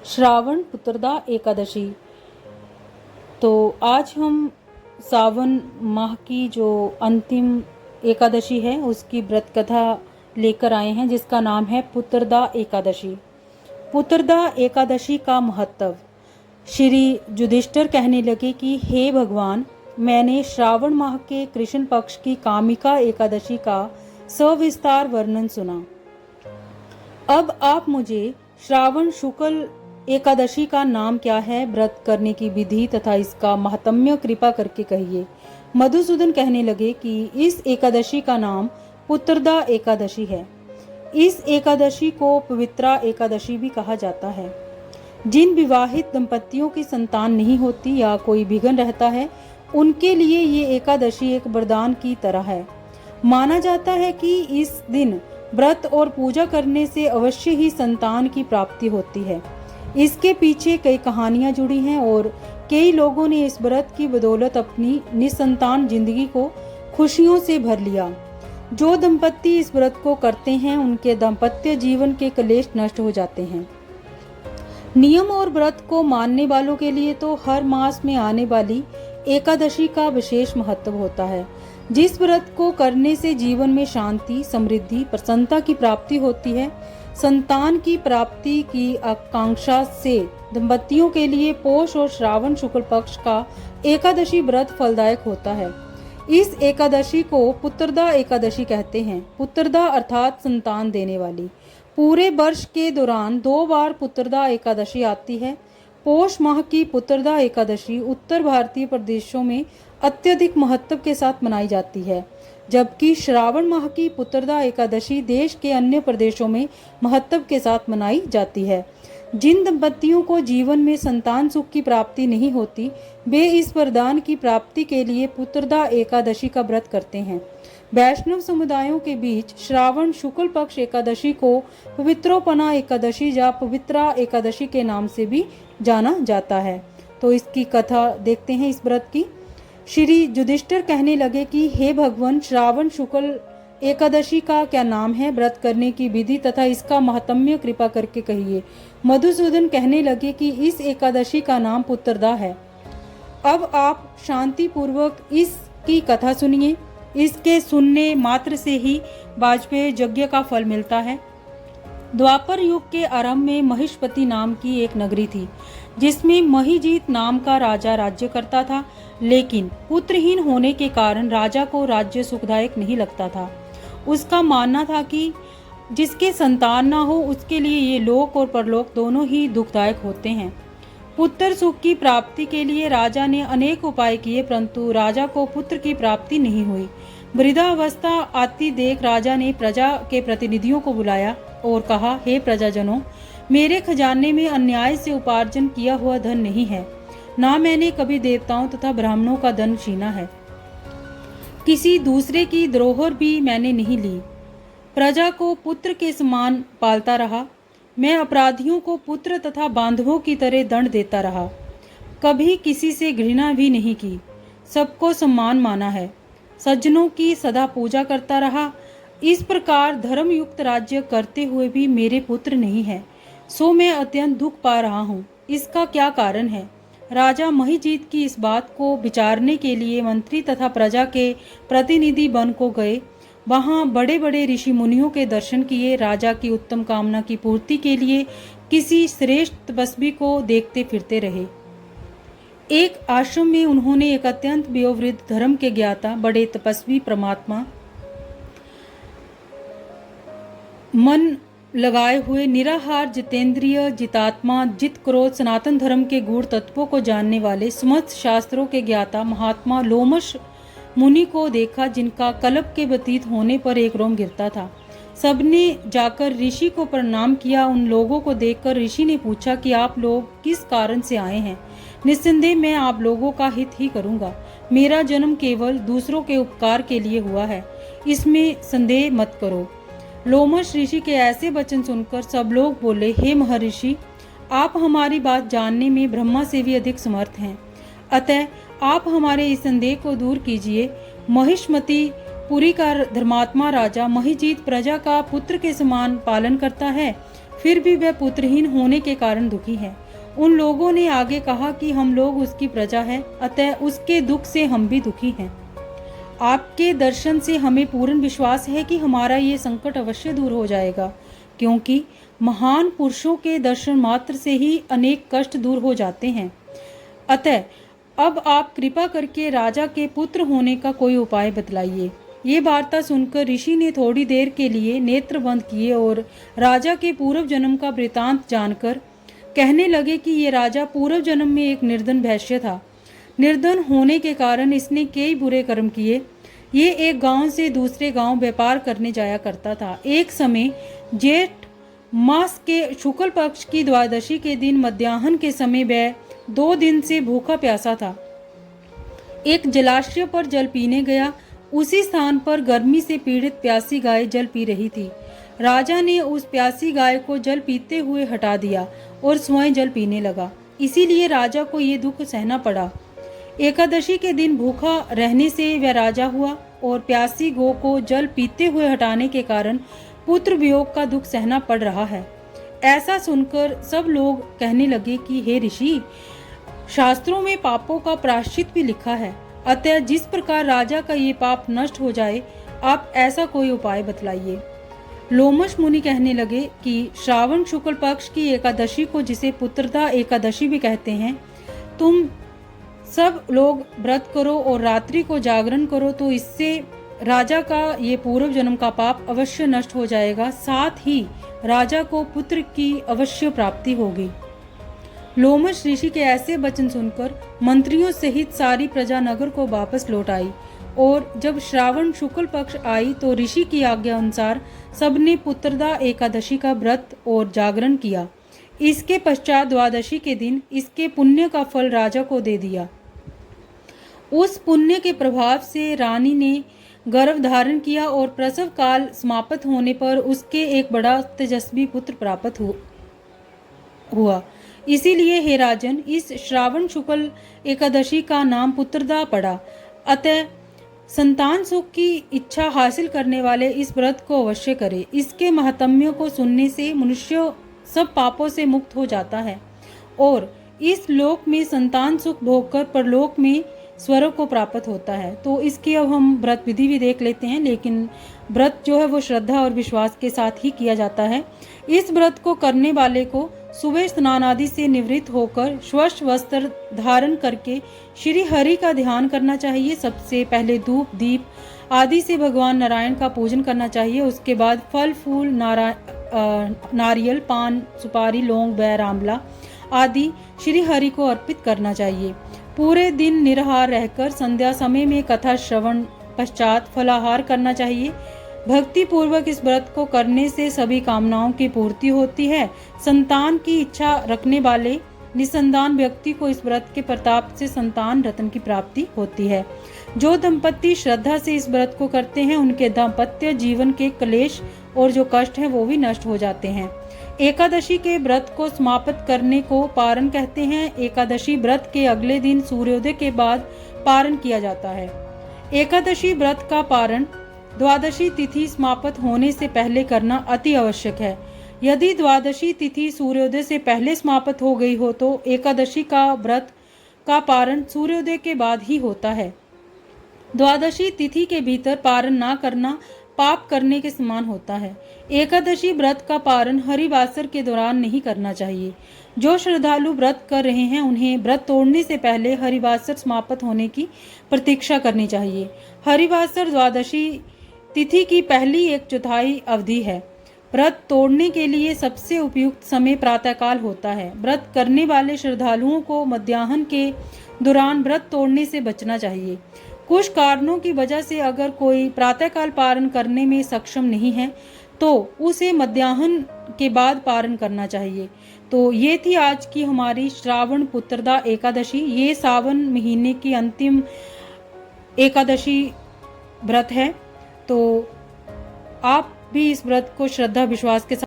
श्रावण पुत्रदा एकादशी। तो आज हम सावन माह की जो अंतिम एकादशी है उसकी व्रत कथा लेकर आए हैं, जिसका नाम है पुत्रदा एकादशी। पुत्रदा एकादशी का महत्व। श्री युधिष्ठिर कहने लगे कि हे भगवान, मैंने श्रावण माह के कृष्ण पक्ष की कामिका एकादशी का सविस्तार वर्णन सुना। अब आप मुझे श्रावण शुक्ल एकादशी का नाम क्या है, व्रत करने की विधि तथा इसका महात्म्य कृपा करके कहिए। मधुसूदन कहने लगे कि इस एकादशी का नाम पुत्रदा एकादशी है। इस एकादशी को पवित्रा एकादशी भी कहा जाता है। जिन विवाहित दंपतियों की संतान नहीं होती या कोई विघ्न रहता है, उनके लिए ये एकादशी एक वरदान की तरह है। माना जाता है कि इस दिन व्रत और पूजा करने से अवश्य ही संतान की प्राप्ति होती है। इसके पीछे कई कहानियां जुड़ी हैं और कई लोगों ने इस व्रत की बदौलत अपनी निसंतान जिंदगी को खुशियों से भर लिया। जो दंपति इस व्रत को करते हैं, उनके दाम्पत्य जीवन के क्लेश नष्ट हो जाते हैं। नियम और व्रत को मानने वालों के लिए तो हर मास में आने वाली एकादशी का विशेष महत्व होता है। जिस व्रत को करने से जीवन में शांति, समृद्धि, प्रसन्नता की प्राप्ति होती है, संतान की प्राप्ति की आकांक्षा से दंपतियों के लिए पोष और श्रावण शुक्ल पक्ष का एकादशी व्रत फलदायक होता है। इस एकादशी को पुत्रदा एकादशी कहते हैं। पुत्रदा अर्थात संतान देने वाली। पूरे वर्ष के दौरान 2 बार पुत्रदा एकादशी आती है। पोष माह की पुत्रदा एकादशी उत्तर भारतीय प्रदेशों में अत्यधिक महत्व के साथ मनाई जाती है, जबकि श्रावण माह की पुत्रदा एकादशी देश के अन्य प्रदेशों में महत्व के साथ मनाई जाती है। जिन दंपतियों को जीवन में संतान सुख की प्राप्ति नहीं होती, वे इस वरदान की प्राप्ति के लिए पुत्रदा एकादशी का व्रत करते हैं। वैष्णव समुदायों के बीच श्रावण शुक्ल पक्ष एकादशी को पवित्रोपना एकादशी या पवित्रा एकादशी के नाम से भी जाना जाता है। तो इसकी कथा देखते हैं इस व्रत की। श्री युधिष्ठिर कहने लगे कि हे भगवान, श्रावण शुक्ल एकादशी का क्या नाम है, व्रत करने की विधि तथा इसका महात्म्य कृपा करके कहिए। मधुसूदन कहने लगे कि इस एकादशी का नाम पुत्रदा है। अब आप शांति पूर्वक इसकी कथा सुनिए। इसके सुनने मात्र से ही वाजपेयी यज्ञ का फल मिलता है। द्वापर युग के आरंभ में महिष्पति नाम की एक नगरी थी, जिसमें महिजीत नाम का राजा राज्य करता था। लेकिन पुत्रहीन होने के कारण राजा को राज्य सुखदायक नहीं लगता था। उसका मानना था कि जिसके संतान ना हो, उसके लिए ये लोक और परलोक दोनों ही दुखदायक होते हैं। पुत्र सुख की प्राप्ति के लिए राजा ने अनेक उपाय किए, परंतु राजा को पुत्र की प्राप्ति नहीं हुई। वृद्धावस्था आती देख राजा ने प्रजा के प्रतिनिधियों को बुलाया और कहा, हे प्रजाजनों, मेरे खजाने में अन्याय से उपार्जन किया हुआ धन नहीं है, ना मैंने कभी देवताओं तथा ब्राह्मणों का धन छीना है। किसी दूसरे की धरोहर भी मैंने नहीं ली। प्रजा को पुत्र के समान पालता रहा। मैं अपराधियों को पुत्र तथा बांधवों की तरह दंड देता रहा। कभी किसी से घृणा भी नहीं की। सबको सम्मान माना है। सज्जनों की सदा पूजा करता रहा। इस प्रकार धर्मयुक्त राज्य करते हुए भी मेरे पुत्र नहीं है, सो मैं अत्यंत दुख पा रहा हूँ। इसका क्या कारण है? राजा महिजीत की इस बात को विचारने के लिए मंत्री तथा प्रजा के प्रतिनिधि वन को गए। वहां बड़े बड़े ऋषि मुनियों के दर्शन किए। राजा की उत्तम कामना की पूर्ति के लिए किसी श्रेष्ठ तपस्वी को देखते फिरते रहे। एक आश्रम में उन्होंने एक अत्यंत वयोवृद्ध धर्म के ज्ञाता बड़े तपस्वी परमात्मा मन लगाए हुए निराहार जितेंद्रिय जितात्मा जित क्रोध सनातन धर्म के गूढ़ तत्वों को जानने वाले समस्त शास्त्रों के ज्ञाता महात्मा लोमश मुनि को देखा, जिनका कल्प के व्यतीत होने पर एक रोम गिरता था। सबने जाकर ऋषि को प्रणाम किया। उन लोगों को देखकर ऋषि ने पूछा कि आप लोग किस कारण से आए हैं। निस्संदेह मैं आप लोगों का हित ही करूंगा। मेरा जन्म केवल दूसरों के उपकार के लिए हुआ है, इसमें संदेह मत करो। लोमश ऋषि के ऐसे वचन सुनकर सब लोग बोले, हे महर्षि, आप हमारी बात जानने में ब्रह्मा से भी अधिक समर्थ हैं, अतः आप हमारे इस संदेह को दूर कीजिए। महिष्मति पुरी का धर्मात्मा राजा महिजीत प्रजा का पुत्र के समान पालन करता है। फिर भी वह पुत्रहीन होने के कारण दुखी है। उन लोगों ने आगे कहा कि हम लोग उसकी प्रजा है, अतः उसके दुख से हम भी दुखी हैं। आपके दर्शन से हमें पूर्ण विश्वास है कि हमारा ये संकट अवश्य दूर हो जाएगा, क्योंकि महान पुरुषों के दर्शन मात्र से ही अनेक कष्ट दूर हो जाते हैं। अतः अब आप कृपा करके राजा के पुत्र होने का कोई उपाय बतलाइए। ये वार्ता सुनकर ऋषि ने थोड़ी देर के लिए नेत्र बंद किए और राजा के पूर्व जन्म का वृतांत जानकर कहने लगे कि ये राजा पूर्व जन्म में एक निर्धन वैश्य था। निर्धन होने के कारण इसने कई बुरे कर्म किए। ये एक गांव से दूसरे गांव व्यापार करने जाया करता था। एक समय जेठ मास के शुक्ल पक्ष की द्वादशी के दिन मध्याह्न के समय वह 2 दिन से भूखा प्यासा था। एक जलाशय पर जल पीने गया। उसी स्थान पर गर्मी से पीड़ित प्यासी गाय जल पी रही थी। राजा ने उस प्यासी गाय को जल पीते हुए हटा दिया और स्वयं जल पीने लगा। इसीलिए राजा को ये दुख सहना पड़ा। एकादशी के दिन भूखा रहने से वह राजा हुआ और प्यासी गौ को जल पीते हुए हटाने के कारण पुत्र वियोग का दुख सहना पड़ रहा है। ऐसा सुनकर सब लोग कहने लगे कि हे ऋषि, शास्त्रों में पापों का प्रायश्चित भी लिखा है, अतः जिस प्रकार राजा का ये पाप नष्ट हो जाए, आप ऐसा कोई उपाय बतलाइए। लोमश मुनि कहने लगे कि श्रावण शुक्ल पक्ष की एकादशी को, जिसे पुत्रदा एकादशी भी कहते हैं, तुम सब लोग व्रत करो और रात्रि को जागरण करो, तो इससे राजा का ये पूर्व जन्म का पाप अवश्य नष्ट हो जाएगा। साथ ही राजा को पुत्र की अवश्य प्राप्ति होगी। लोमश ऋषि के ऐसे वचन सुनकर मंत्रियों सहित सारी प्रजा नगर को वापस लौट आई और जब श्रावण शुक्ल पक्ष आई तो ऋषि की आज्ञा अनुसार सबने पुत्रदा एकादशी का व्रत और जागरण किया। इसके पश्चात द्वादशी के दिन इसके पुण्य का फल राजा को दे दिया। उस पुण्य के प्रभाव से रानी ने गर्भ धारण किया और प्रसव काल समाप्त होने पर उसके एक बड़ा तेजस्वी पुत्र प्राप्त हुआ। इसीलिए हे राजन, इस श्रावण शुक्ल एकादशी का नाम पुत्रदा पड़ा। अतः संतान सुख की इच्छा हासिल करने वाले इस व्रत को अवश्य करें। इसके महात्म्य को सुनने से मनुष्य सब पापों से मुक्त हो जाता है और इस लोक में संतान सुख भोगकर परलोक में स्वर्ग को प्राप्त होता है। तो इसकी अब हम व्रत विधि भी देख लेते हैं, लेकिन व्रत जो है वो श्रद्धा और विश्वास के साथ ही किया जाता है। इस व्रत को करने वाले को सुबह स्नान आदि से निवृत्त होकर स्वच्छ वस्त्र धारण करके श्री हरि का ध्यान करना चाहिए। सबसे पहले धूप दीप आदि से भगवान नारायण का पूजन करना चाहिए। उसके बाद फल फूल नारियल पान सुपारी लौंग बैर आंवला आदि श्री हरि को अर्पित करना चाहिए। पूरे दिन निराहार रहकर संध्या समय में कथा श्रवण पश्चात फलाहार करना चाहिए। भक्ति पूर्वक इस व्रत को करने से सभी कामनाओं की पूर्ति होती है। संतान की इच्छा रखने वाले निसंतान व्यक्ति को इस व्रत के प्रताप से संतान रत्न की प्राप्ति होती है। जो दंपति श्रद्धा से इस व्रत को करते हैं उनके दाम्पत्य जीवन के क्लेश और जो कष्ट है वो भी नष्ट हो जाते हैं। एकादशी के व्रत को समाप्त करने को पारण कहते हैं। एकादशी व्रत के अगले दिन सूर्योदय के बाद पारण किया जाता है। एकादशी व्रत का पारण द्वादशी तिथि समाप्त होने से पहले करना अति आवश्यक है। यदि द्वादशी तिथि सूर्योदय से पहले समाप्त हो गई हो तो एकादशी का व्रत का पारण सूर्योदय के बाद ही होता है। द्वादशी तिथि के भीतर पारण न करना पाप करने के समान होता है। एकादशी व्रत का पारण हरिवासर के दौरान नहीं करना चाहिए। जो श्रद्धालु व्रत कर रहे हैं उन्हें व्रत तोड़ने से पहले हरिवासर समाप्त होने की प्रतीक्षा करनी चाहिए। हरिवासर द्वादशी तिथि की पहली 1/4 अवधि है। व्रत तोड़ने के लिए सबसे उपयुक्त समय प्रातःकाल होता है। व्रत करने वाले श्रद्धालुओं को मध्याह्न के दौरान व्रत तोड़ने से बचना चाहिए। कुछ कारणों की वजह से अगर कोई प्रातःकाल पारण करने में सक्षम नहीं है तो उसे मध्याह्न के बाद पारण करना चाहिए। तो ये थी आज की हमारी श्रावण पुत्रदा एकादशी। ये सावन महीने की अंतिम एकादशी व्रत है। तो आप भी इस व्रत को श्रद्धा विश्वास के साथ